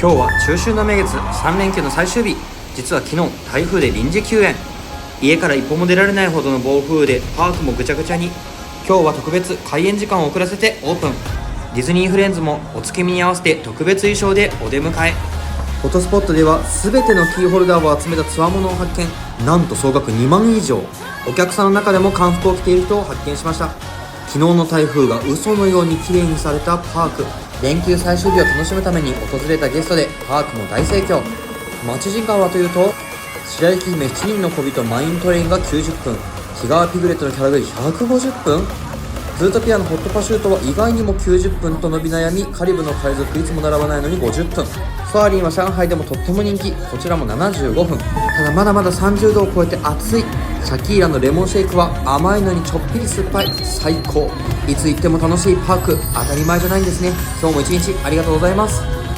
今日は中秋の名月3連休の最終日。実は昨日台風で臨時休園、家から一歩も出られないほどの暴風雨でパークもぐちゃぐちゃに。今日は特別開園時間を遅らせてオープン。ディズニーフレンズもお月見に合わせて特別衣装でお出迎え。フォトスポットでは全てのキーホルダーを集めたつわものを発見。なんと総額2万以上。お客さんの中でも漢服を着ている人を発見しました。昨日の台風が嘘のように綺麗にされたパーク。連休最終日を楽しむために訪れたゲストでパークも大盛況。待ち時間はというと、白雪姫7人の小人マイントレインが90分、日川ピグレットのキャラベル150分、ズートピアのホットパシュートは意外にも90分と伸び悩み、カリブの海賊いつも並ばないのに50分、ファーリンは上海でもとっても人気、こちらも75分。ただまだまだ30度を超えて暑い。シャキーラのレモンシェイクは甘いのにちょっぴり酸っぱい、最高。いつ行っても楽しいパーク、当たり前じゃないんですね。今日も一日ありがとうございます。